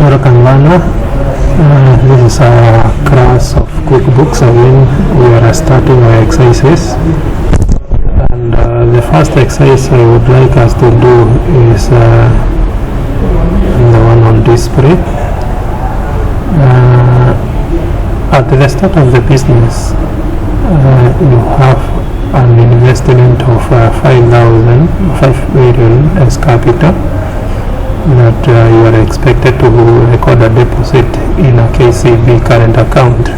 Welcome, Lana. This is a class of QuickBooks. Again, we are starting our exercises. And the first exercise I would like us to do is the one on display. At the start of the business, you have an investment of 5 million as capital that you are expected to record a deposit in a KCB current account,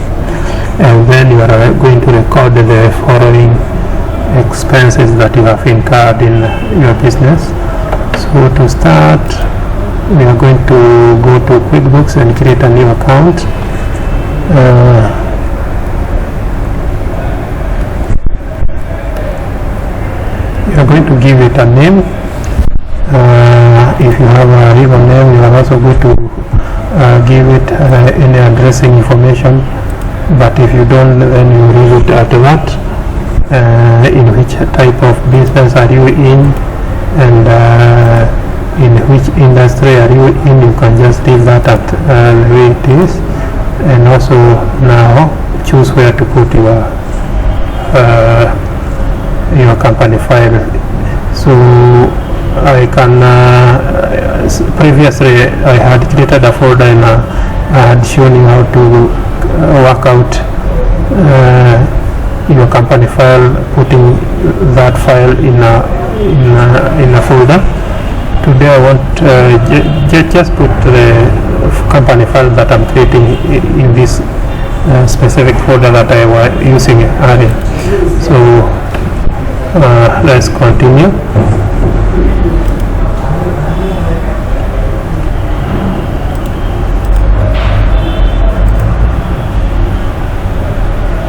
and then you are going to record the following expenses that you have incurred in your business. So to start, we are going to go to QuickBooks and create a new account. You are going to give it a name. If you have a real name, you are also going to give it any addressing information, but if you don't, then you leave it at that. In which type of business are you in, and in which industry are you in, you can just leave that at the way it is. And also now choose where to put your company file. So I can previously I had created a folder and I had shown you how to work out your company file, putting that file in a folder. Today I want just put the company file that I'm creating in this specific folder that I was using earlier. So let's continue.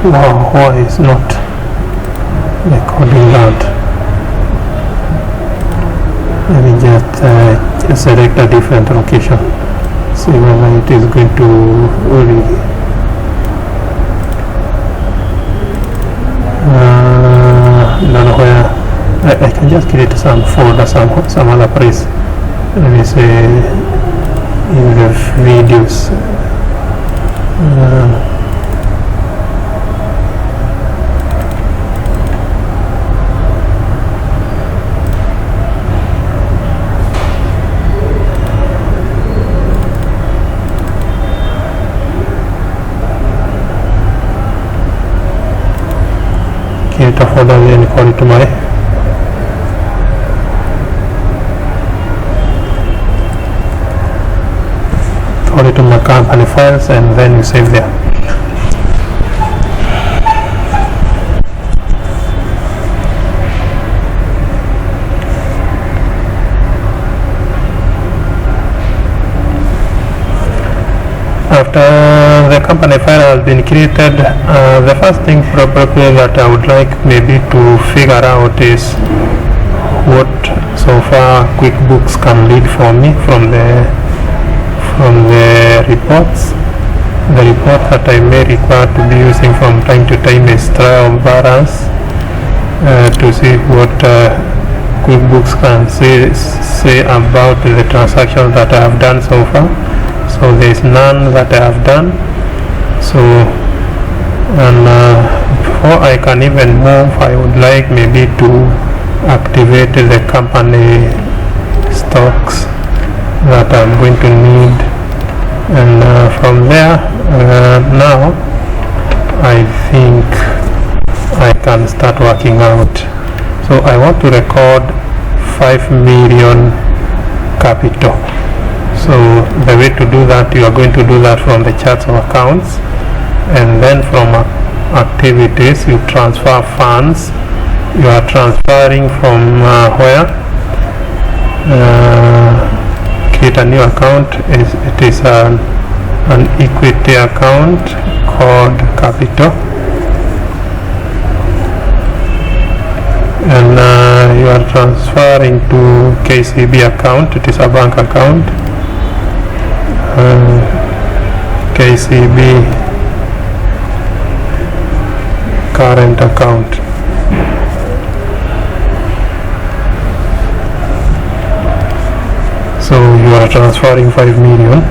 Wow, why is not recording that? Let me just select a different location, see whether it is going to really don't know where. I can just create some folder, some other place. Let me say in the videos. Create a folder and call it to my company files, and then you save there. After the company file has been created, the first thing probably that I would like maybe to figure out is what so far QuickBooks can read for me from the reports. The report that I may require to be using from time to time is trial balance, to see what QuickBooks can say about the transactions that I have done so far. So there is none that I have done. So, and before I can even move, I would like maybe to activate the company stocks that I'm going to need, and from there now I think I can start working out. So I want to record 5 million capital. So the way to do that, you are going to do that from the charts of accounts, and then from activities you transfer funds. You are transferring from where? Create a new account. It is an equity account called capital, and you are transferring to KCB account. It is a bank account. KCB current account. So you are transferring 5 million.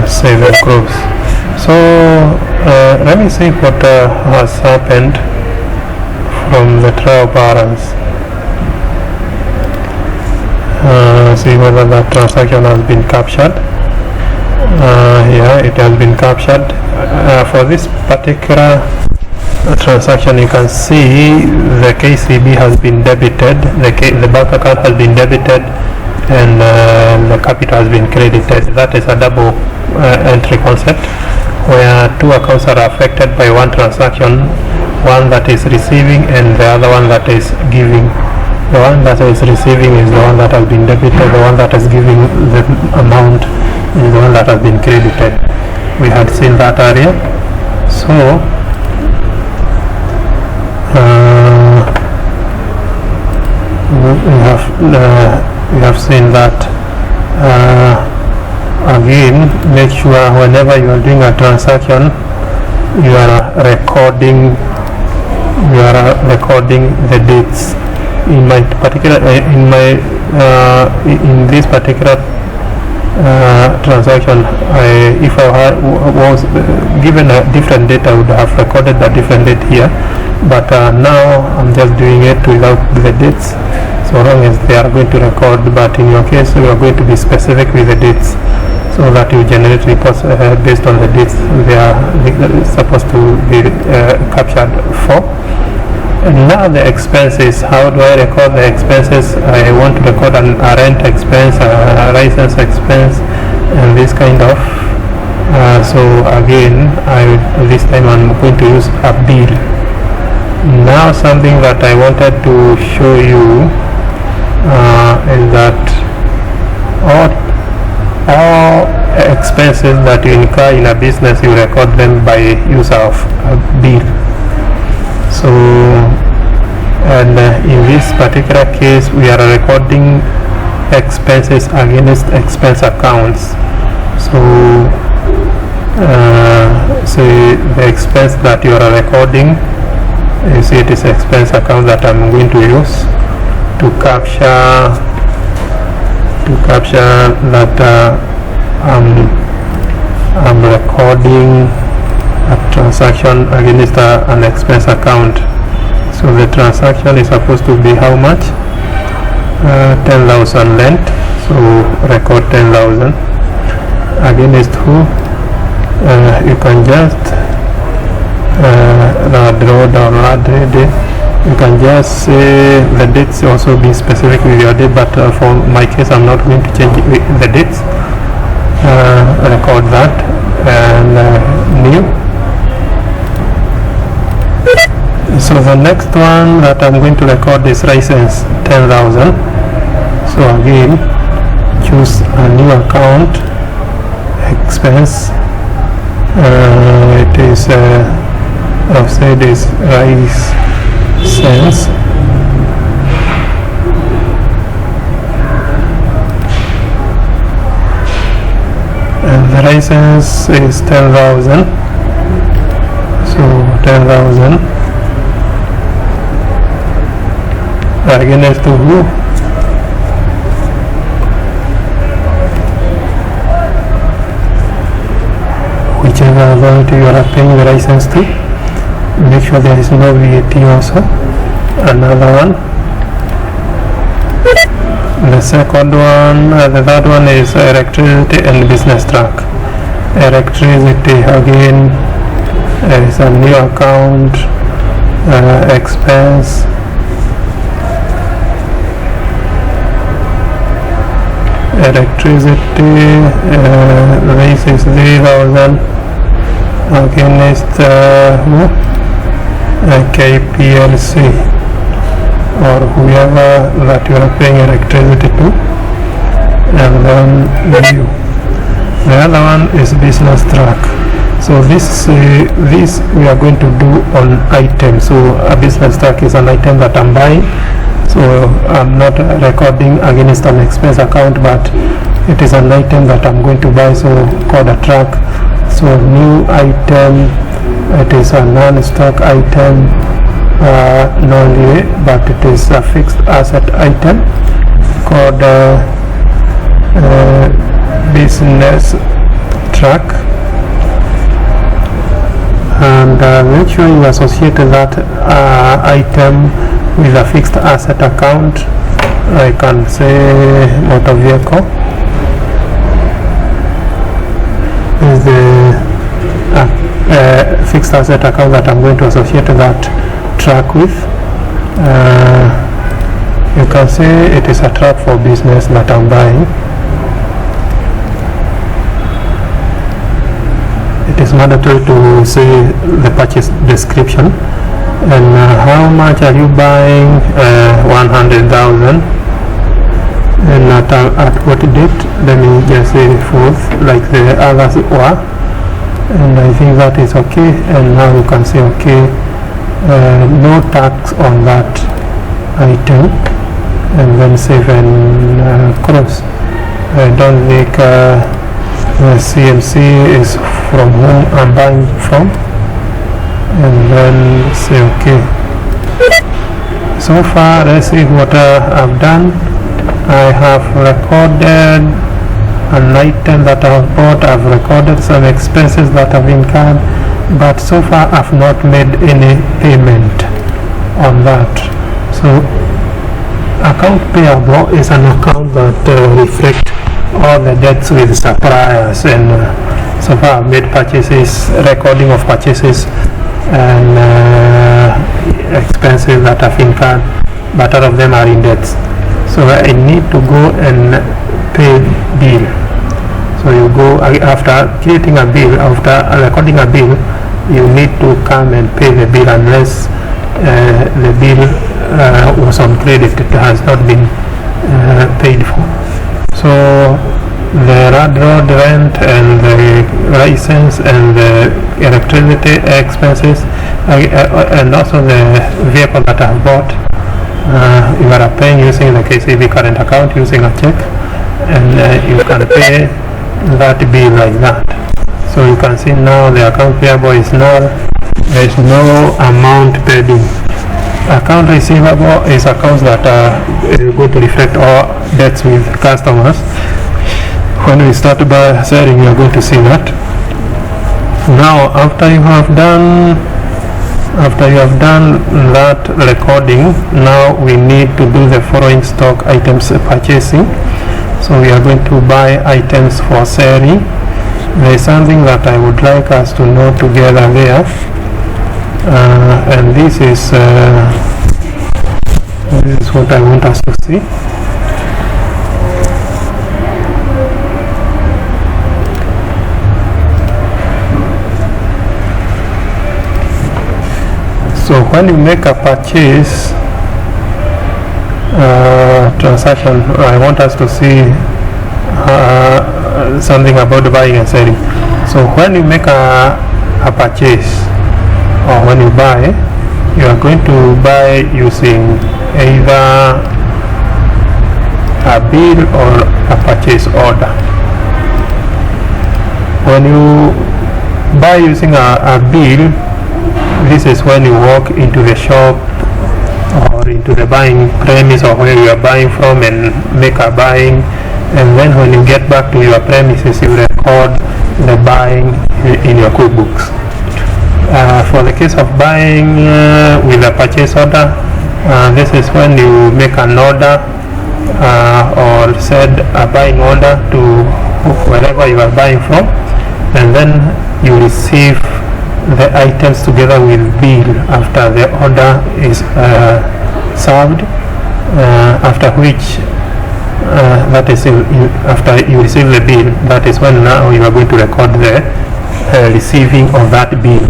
7 crores. So let me see what has happened from the trial balance. See whether that transaction has been captured. Yeah, it has been captured. For this particular transaction, you can see the KCB has been debited, the bank account has been debited, and the capital has been credited. That is a double entry concept, where two accounts are affected by one transaction, one that is receiving and the other one that is giving. The one that is receiving is the one that has been debited, the one that is giving the amount is the one that has been credited. We had seen that earlier. So we have seen that. Again, make sure whenever you are doing a transaction, you are recording the dates. In my particular in this particular transaction, if I was given a different date, I would have recorded a different date here, but now I'm just doing it without the dates, so long as they are going to record. But in your case, we are going to be specific with the dates, so that you generate reports based on the dates they are supposed to be captured for. And now the expenses. How do I record the expenses? I want to record a rent expense, a license expense, and this kind of. So again, this time I'm going to use a bill. Now something that I wanted to show you is that all expenses that you incur in a business, you record them by use of a bill. So, and in this particular case, we are recording expenses against expense accounts. So, the expense that you are recording, you see it is expense account that I'm going to use to capture that I'm recording a transaction against an expense account. So the transaction is supposed to be how much? 10,000 lent. So record 10,000 against who? You can just draw down you can just say the dates, also be specific with your date, but for my case I'm not going to change the dates. Record that and new. So the next one that I'm going to record is license 10,000. So again, choose a new account, expense. It is I've said is license. And the license is 10,000. So 10,000 against to who? Whichever authority you are paying the license to. Make sure there is no VAT also. Another one. The second one, the third one is electricity and business track. Electricity, again, there is a new account, expense. Electricity, this is 3,000 against KPLC or whoever that you are paying electricity to, and then view. The other one is business track. So this we are going to do on item. So a business track is an item that I'm buying. So I'm not recording against an expense account, but it is an item that I'm going to buy, so called a track. So new item, it is a non-stock item, but it is a fixed asset item called business track, and make sure you associate that item with a fixed asset account. I can say motor vehicle is the fixed asset account that I'm going to associate that track with. You can say it is a track for business that I'm buying. It is mandatory to say the purchase description, and how much are you buying? 100,000. And at what date? Let me just say 4th, like the others were, and I think that is okay. And now you can say okay, no tax on that item, and then save and cross. I don't think CMC is from whom I'm buying from, and then say okay. So far, let's see what I've done. I have recorded an item that I've bought. I've recorded some expenses that have incurred, but so far I've not made any payment on that. So account payable is an account that reflects all the debts with suppliers, and so far I've made purchases, recording of purchases and expenses that have incurred, but all of them are in debts. So I need to go and pay bill. So you go after creating a bill, after recording a bill, you need to come and pay the bill unless the bill was on credit, it has not been paid for. So the road rent and the license and the electricity expenses and also the vehicle that I have bought, you are paying using the KCB current account using a check, and you can pay that bill like that. So you can see now the account payable is null. There is no amount paid in. Account receivable is accounts that are going to reflect all debts with customers. When we start by selling, you are going to see that. Now after you have done that recording, now we need to do the following stock items purchasing. So we are going to buy items for selling. There is something that I would like us to know together there, and this is what I want us to see. So when you make a purchase transaction, I want us to see something about buying and selling. So when you make a purchase, or when you buy, you are going to buy using either a bill or a purchase order. When you buy using a bill, this is when you walk into the shop or into the buying premise or where you are buying from and make a buying, and then when you get back to your premises, you record the buying in your QuckBooks. For the case of buying with a purchase order, this is when you make an order or send a buying order to wherever you are buying from, and then you receive the items together with bill after the order is served, after which that is after you receive the bill, that is when now you are going to record the receiving of that bill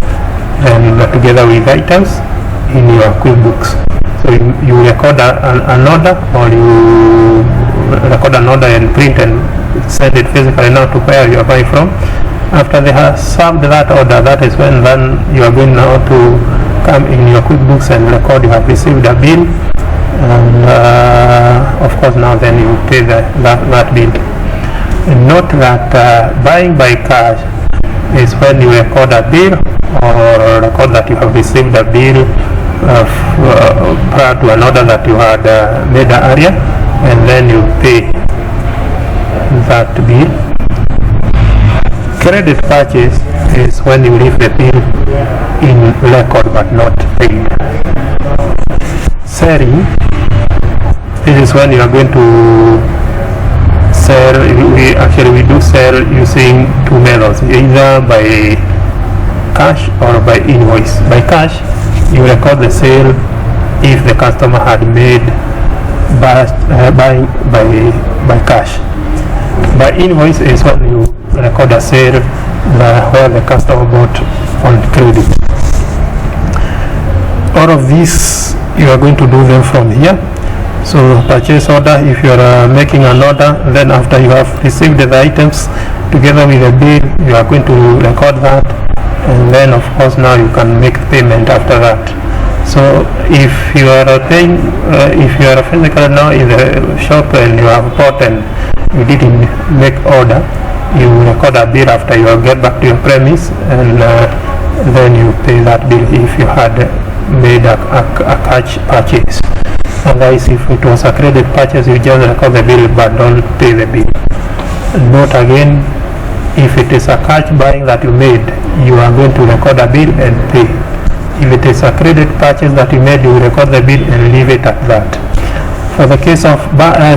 and together with items in your QuickBooks. So you record an order, or you record an order and print and send it physically now to where you are buying from. After they have served that order, that is when then you are going now to come in your QuickBooks and record you have received a bill, and of course now then you pay that bill. And note that buying by cash is when you record a bill or record that you have received a bill prior to an order that you had made earlier, and then you pay that bill. Credit purchase is when you leave the bill in record but not paid. Selling, this is when you are going to sell. We do sell using two methods, either by cash or by invoice. By cash, you record the sale if the customer had made buying by cash. By invoice is when you record a sale where the customer bought on credit. All of these you are going to do them from here. So purchase order, if you are making an order, then after you have received the items together with the bill, you are going to record that, and then of course now you can make payment after that. So if you are paying, if you are physically now in the shop and you have bought and you didn't make order, you record a bill after you get back to your premise, and then you pay that bill if you had made a cash purchase. Otherwise, if it was a credit purchase, you just record the bill but don't pay the bill. Note again, if it is a cash buying that you made, you are going to record a bill and pay. If it is a credit purchase that you made, you record the bill and leave it at that. For the case of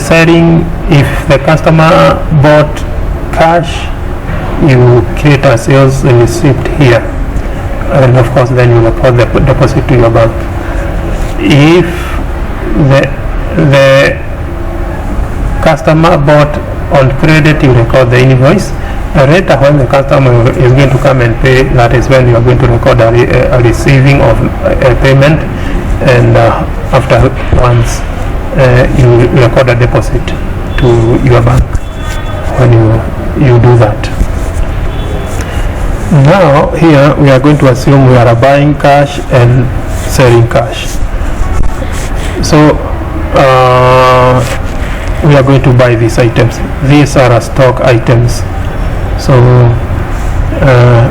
selling, if the customer bought cash, you create a sales receipt here, and of course then you record the deposit to your bank. If the customer bought on credit, you record the invoice. Later, when the customer is going to come and pay, that is when you are going to record a receiving of a payment, and after once you record a deposit to your bank when you do that. Now here we are going to assume we are buying cash and selling cash. So we are going to buy these items. These are stock items. So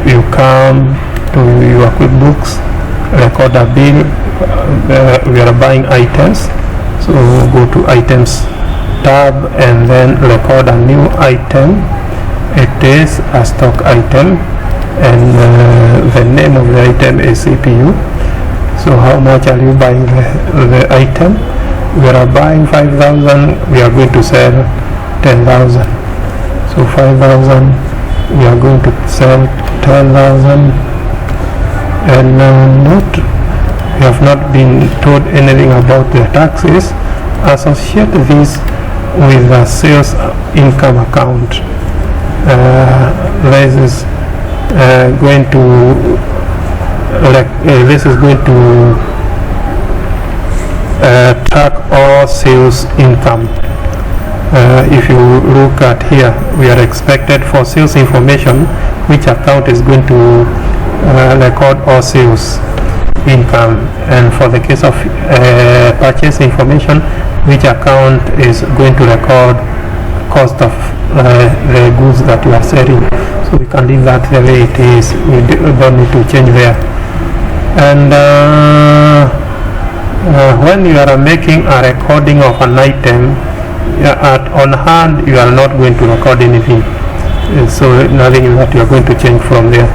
you come to your QuickBooks, record a bill. We are buying items, so go to items tab and then record a new item. It is a stock item, and the name of the item is CPU. So how much are you buying the item? We are buying 5,000, we are going to sell 10,000. So 5,000, we are going to sell 10,000, and we have not been told anything about the taxes. Associate this with the sales income account. This is going to track all sales income. If you look at here, we are expected for sales information, which account is going to record all sales income, and for the case of purchase information, which account is going to record cost of the goods that you are selling. So we can leave that the way it is. We don't need to change there. And when you are making a recording of an item on hand, you are not going to record anything. So nothing that you are going to change from there.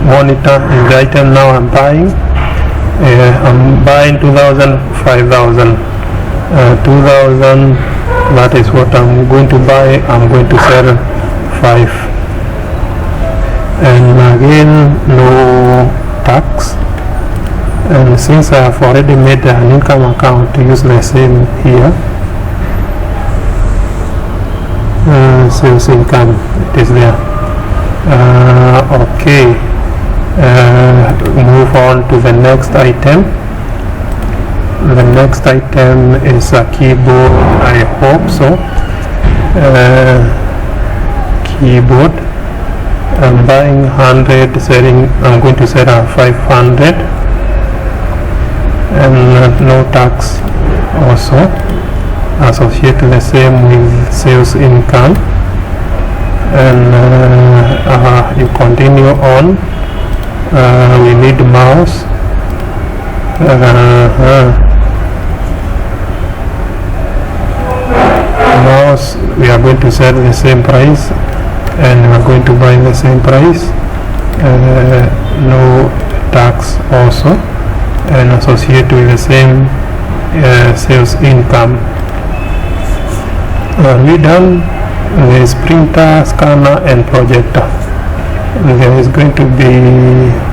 Monitor is the item now I'm buying. I'm buying 2,000, 5,000, 2,000. That is what I'm going to buy. I'm going to sell 5, and again no tax. And since I have already made an income account, to use the same here. Sales income, it is there. Okay, move on to the next item. The next item is a keyboard, I hope so. Keyboard, I'm buying 100, selling, I'm going to sell a 500, and no tax also. Associate the same with sales income, and you continue on. We need mouse. because we are going to sell the same price and we are going to buy the same price, no tax also, and associate with the same sales income. Are we done? There is printer, scanner and projector. There is going to be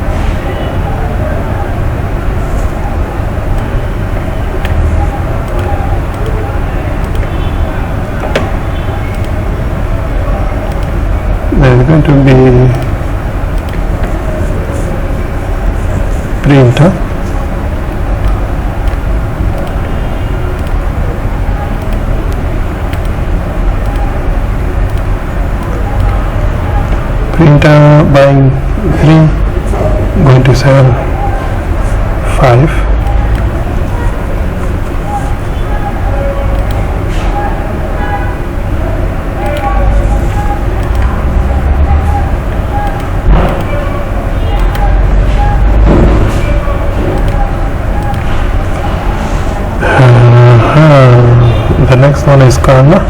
printer, buying 3, going to sell 5. The next one is scanner.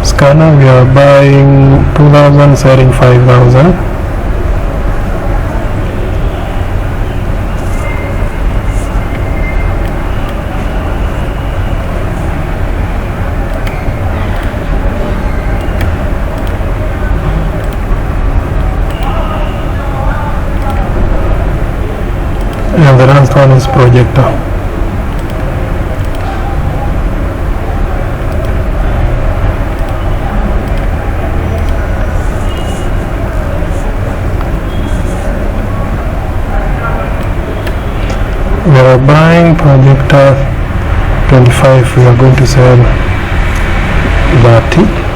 Scanner, we are buying 2,000, selling 5,000. And the last one is projector. We are buying projector 25, we are going to sell 30.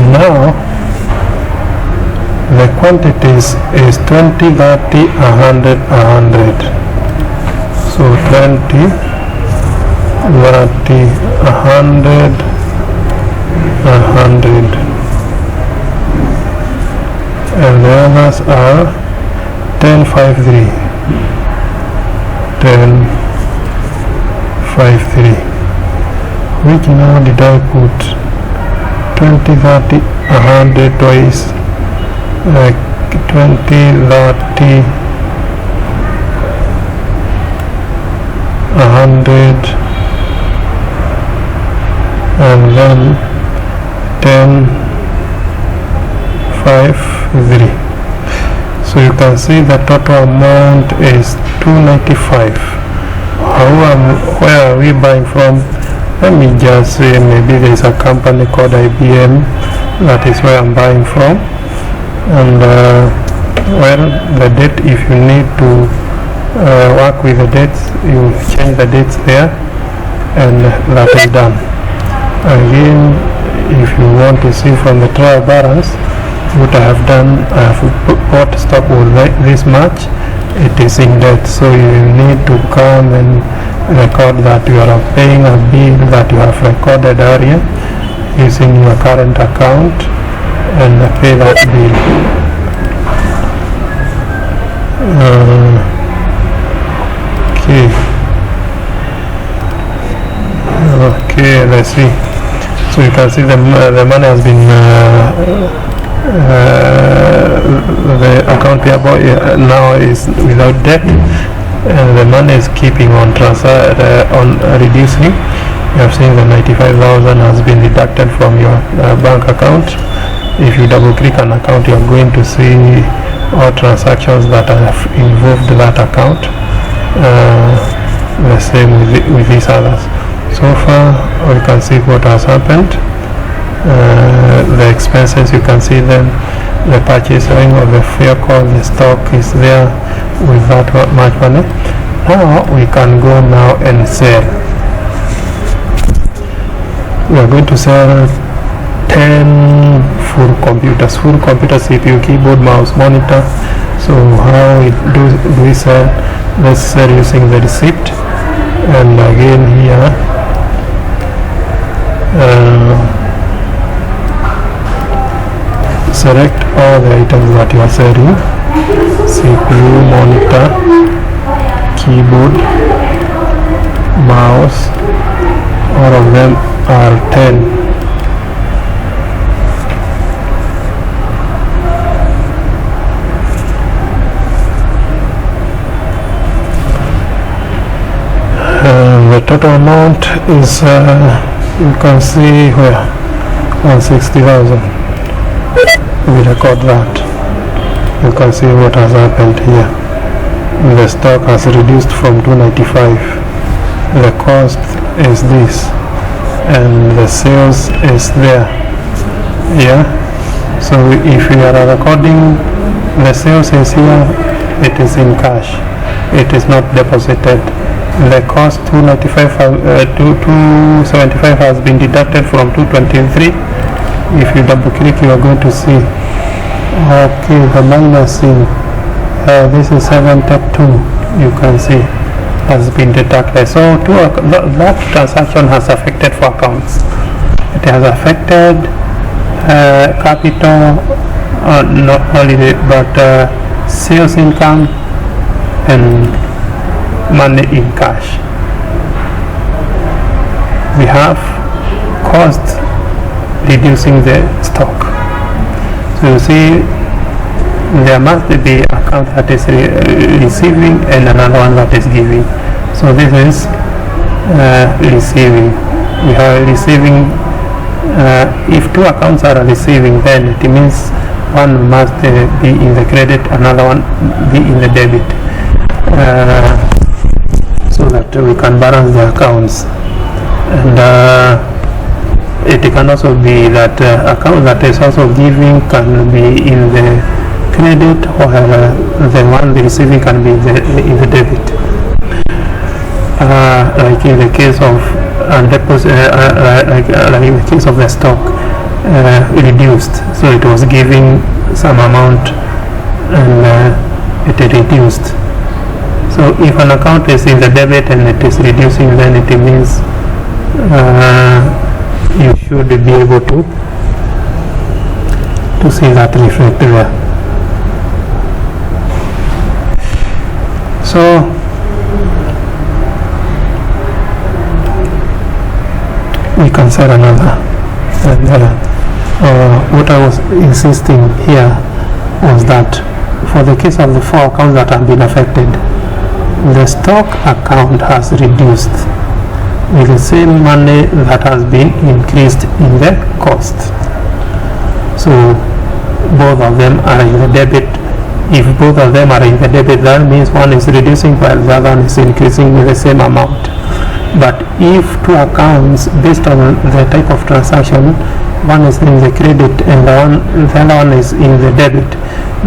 Now the quantities is 20, 30, 100, 100. So 20, 30, 100, 100. And the others are 10, 5, 3. 10, 5, 3. Which now did I put? 20, 30, 100 twice, like 20, 30, 100, and then 10, 5, 3. So you can see the total amount is 295. Where are we buying from? Let me just say maybe there is a company called IBM, that is where I'm buying from. And well, the date, if you need to work with the dates, you change the dates there, and that is done. Again, if you want to see from the trial balance, what I have done, I have bought stock with this much, it is in debt, so you need to come and record that you are paying a bill that you have recorded earlier using your current account and pay that bill. Okay, let's see. So you can see the money has been the account payable now is without debt, and the money is keeping on reducing. You have seen the 95,000 has been deducted from your bank account. If you double click an account, you are going to see all transactions that have involved that account. The same with these others. So far we can see what has happened. The expenses, you can see them, the purchasing of the vehicle, the stock is there with that much money. Now we can go now and sell. We are going to sell 10 full computer CPU, keyboard, mouse, monitor, So how do we sell? Let's sell using the receipt, and again here select all the items that you are selling: CPU, monitor, keyboard, mouse. All of them are 10. The total amount is you can see where 160,000. We record that. You can see what has happened here. The stock has reduced from 295. The cost is this, and the sales is there. Yeah. So if you are recording, the sales is here. It is in cash. It is not deposited. The cost 275 has been deducted from 223. If you double click, you are going to see, okay, the minusing, this is 7 step 2, you can see, has been deducted. So that transaction has affected 4 accounts. It has affected capital, not only but sales income and money in cash. We have cost reducing the stock. So you see, there must be account that is receiving and another one that is giving. So this is receiving. We have receiving. If 2 accounts are receiving, then it means one must be in the credit, another one be in the debit. So that we can balance the accounts, and it can also be that account that is also giving can be in the credit, or the one receiving can be in the debit. Like in the case of deposit, like in the case of the stock reduced, so it was giving some amount and it reduced. So if an account is in the debit and it is reducing, then it means you should be able to see that reflect there. So we can sell another. And what I was insisting here was that for the case of the 4 accounts that have been affected, the stock account has reduced with the same money that has been increased in the cost. So both of them are in the debit. If both of them are in the debit, that means one is reducing while the other one is increasing with the same amount. But if 2 accounts, based on the type of transaction, one is in the credit and the other one is in the debit,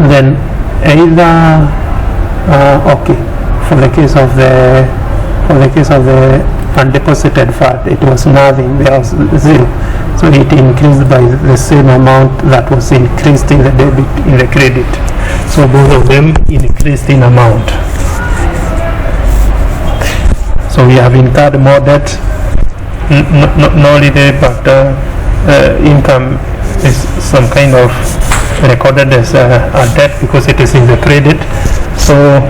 then either okay, for the case of the undeposited VAT, it was nothing, there was 0, so it increased by the same amount that was increased in the debit, in the credit. So both of them increased in amount. So we have incurred more debt, not only debt, but income is some kind of recorded as a debt because it is in the credit. So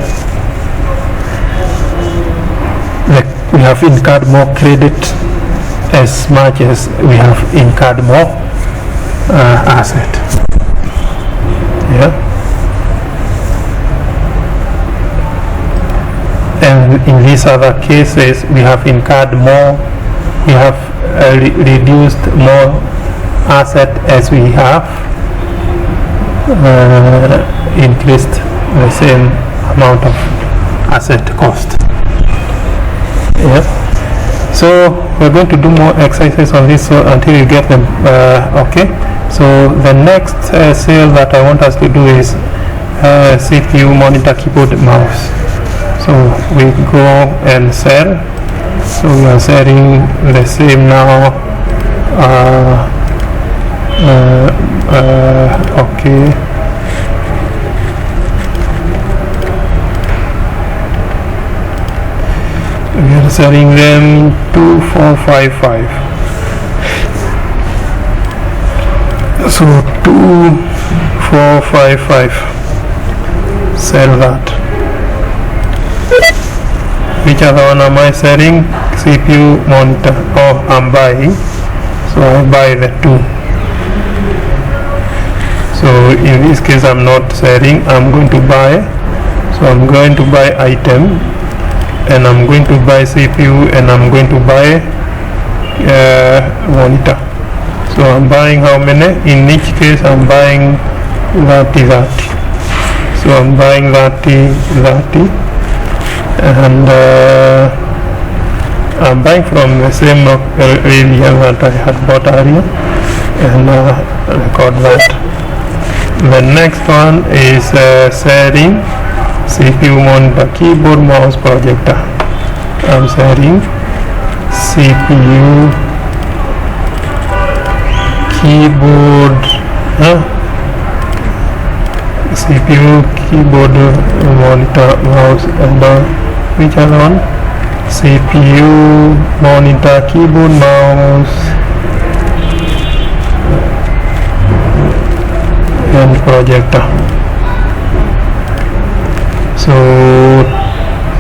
we have incurred more credit as much as we have incurred more asset. Yeah. And in these other cases, we have incurred more, we have reduced more asset as we have increased the same amount of asset cost. Yeah. So we're going to do more exercises on this until you get them. Okay. So the next sale that I want us to do is CPU, monitor, keyboard, mouse. So we go and sell. So we are selling the same now. Okay. selling them 2455. So 2455, sell that. Which other one am I selling? CPU monitor. Oh, I'm buying, so I buy the two. So in this case I'm not selling, I'm going to buy. So I'm going to buy item, and I'm going to buy CPU, and I'm going to buy monitor. So I'm buying how many? In each case I'm buying 30. So I'm buying 30, and I'm buying from the same area that I had bought earlier, and record that. The next one is selling CPU monitor, keyboard, mouse, projector. I'm selling CPU, keyboard, CPU, keyboard, monitor, mouse, and which other one? CPU, monitor, keyboard, mouse, and projector. So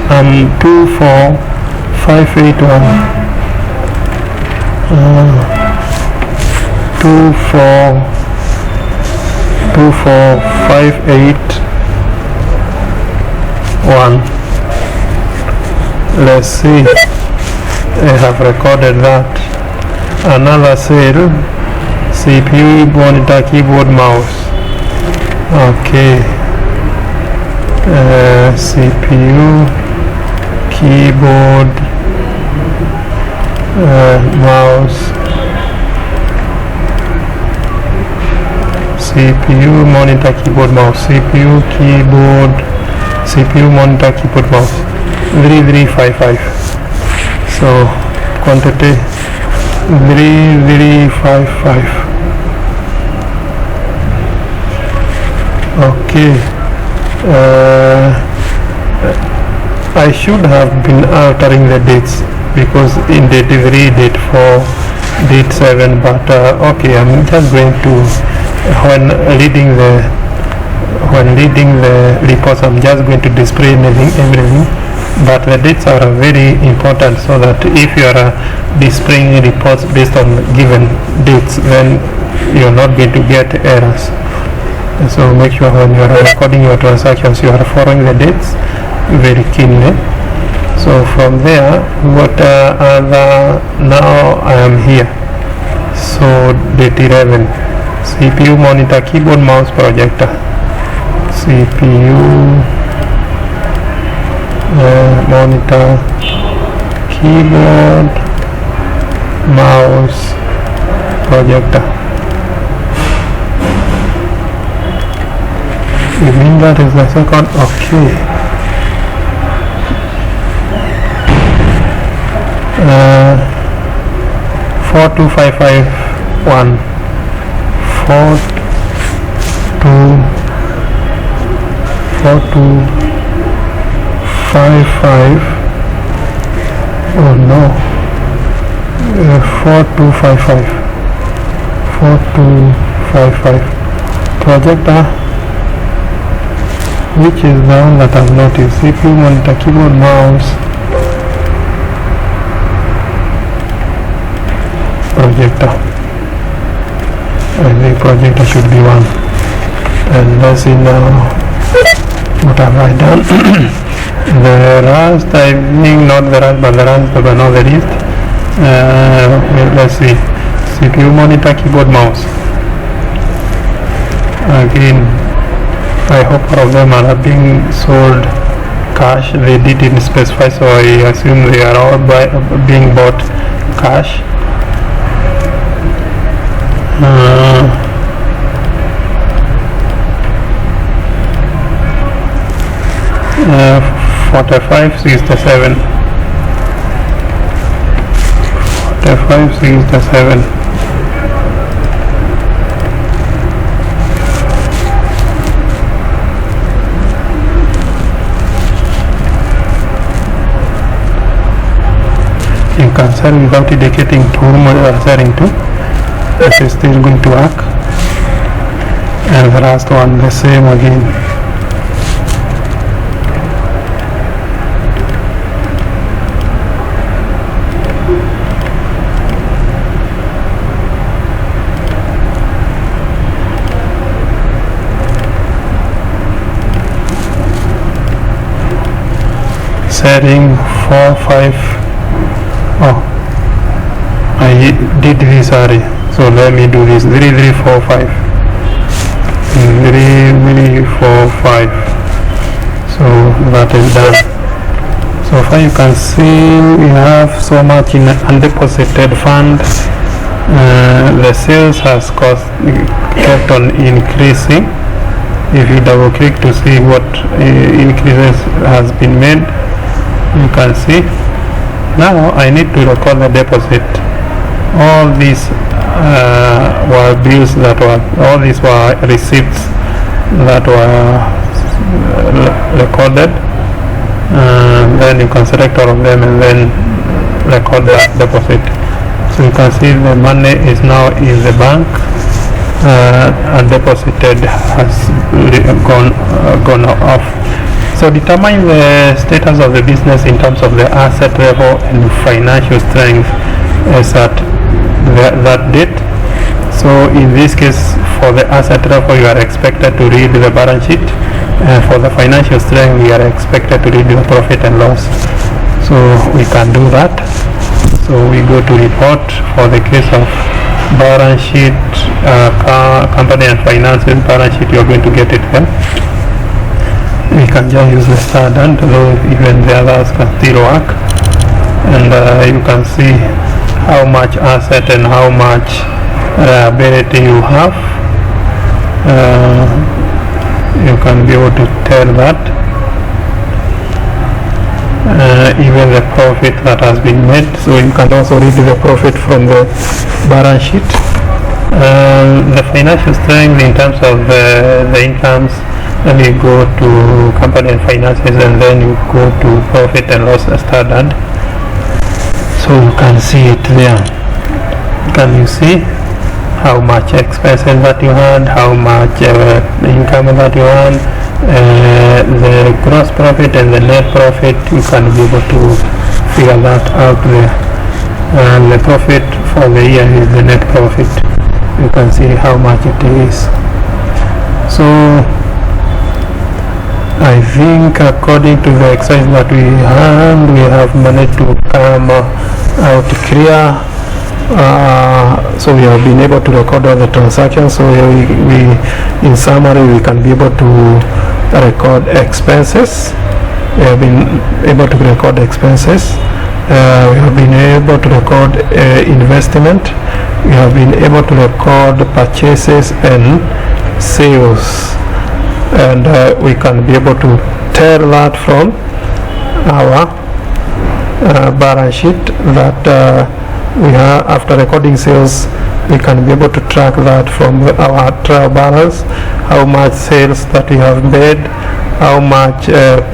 24581, 24581. Let's see, I have recorded that. Another sale, CPU, monitor, keyboard, mouse. Okay, CPU, keyboard, mouse, CPU, monitor, keyboard, mouse, CPU, keyboard, CPU, monitor, keyboard, mouse. 3355. So quantity 3355. Okay, I should have been altering the dates, because in the delivery date for date 7, but okay, I'm just going to, when reading the reports, I'm just going to display everything, but the dates are very important, so that if you are displaying reports based on given dates, then you're not going to get errors. So make sure when you are recording your transactions, you are following the dates very keenly. So from there, what now I am here. So date 11, CPU, monitor, keyboard, mouse, projector. CPU, monitor, keyboard, mouse, projector. You mean that is the second? Okay. 42551. 4255. Oh no. 4255. 4255. Projector. Which is the one that I've noticed? CPU, monitor, keyboard, mouse, projector. I think projector should be one. And let's see now, what have I done? The rest, I think not the rest, but the rest, but not the list. Let's see, CPU, monitor, keyboard, mouse. Again, I hope all of them are being sold cash. They didn't specify, so I assume they are all being bought cash. 4567. 4567. you can sell without indicating to whom you are selling to. This is still going to work. And the last one the same again. Setting 4, 5. Oh, I did this already, so let me do this. 3, 3, 4, 5. 3, 3, 4, 5. So that is done. So far you can see we have so much in undeposited fund. The sales has kept on increasing. If you double click to see what increases has been made, you can see. Now I need to record the deposit. All these were bills that were, all these were receipts that were recorded. Then you can select all of them and then record the deposit. So you can see the money is now in the bank. Undeposited has gone off. So determine the status of the business in terms of the asset level and financial strength as at that date. So in this case, for the asset level, you are expected to read the balance sheet, and for the financial strength, you are expected to read the profit and loss. So we can do that. So we go to report. For the case of balance sheet, company and finances balance sheet, you are going to get it here. We can just use the standard, though even the others can still work. And you can see how much asset and how much liability you have. You can be able to tell that. Even the profit that has been made. So you can also read the profit from the balance sheet. The financial strength in terms of the incomes. Then you go to company and finances, and then you go to profit and loss standard. So you can see it there. Can you see how much expenses that you had, how much income that you had, the gross profit and the net profit? You can be able to figure that out there. And the profit for the year is the net profit. You can see how much it is. So I think according to the exercise that we have managed to come out clear. So we have been able to record all the transactions. So we in summary, we can be able to record expenses. We have been able to record expenses. We have been able to record investment. We have been able to record purchases and sales. And we can be able to tell that from our balance sheet that we have. After recording sales, we can be able to track that from our trial balance, how much sales that we have made, how much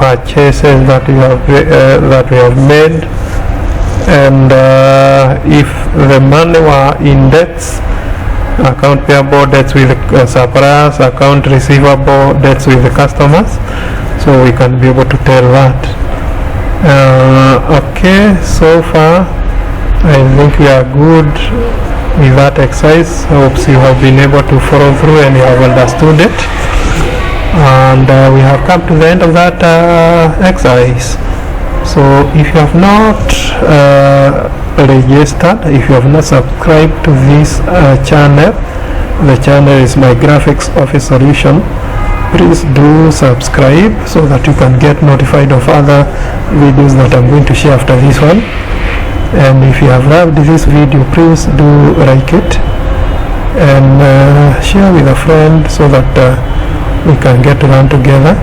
purchases that we have made, and if the money were in debts, account payable debts with suppliers, account receivable debts with the customers. So we can be able to tell that. Okay, so far I think we are good with that exercise. I hope you have been able to follow through and you have understood it. And we have come to the end of that exercise. So if you have not registered, if you have not subscribed to this channel, the channel is My Graphics Office Solution. Please do subscribe so that you can get notified of other videos that I'm going to share after this one. And if you have loved this video, please do like it and share with a friend so that we can get to learn together.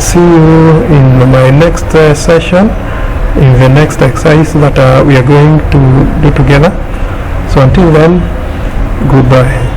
See you in my next session, in the next exercise that we are going to do together. So until then, goodbye.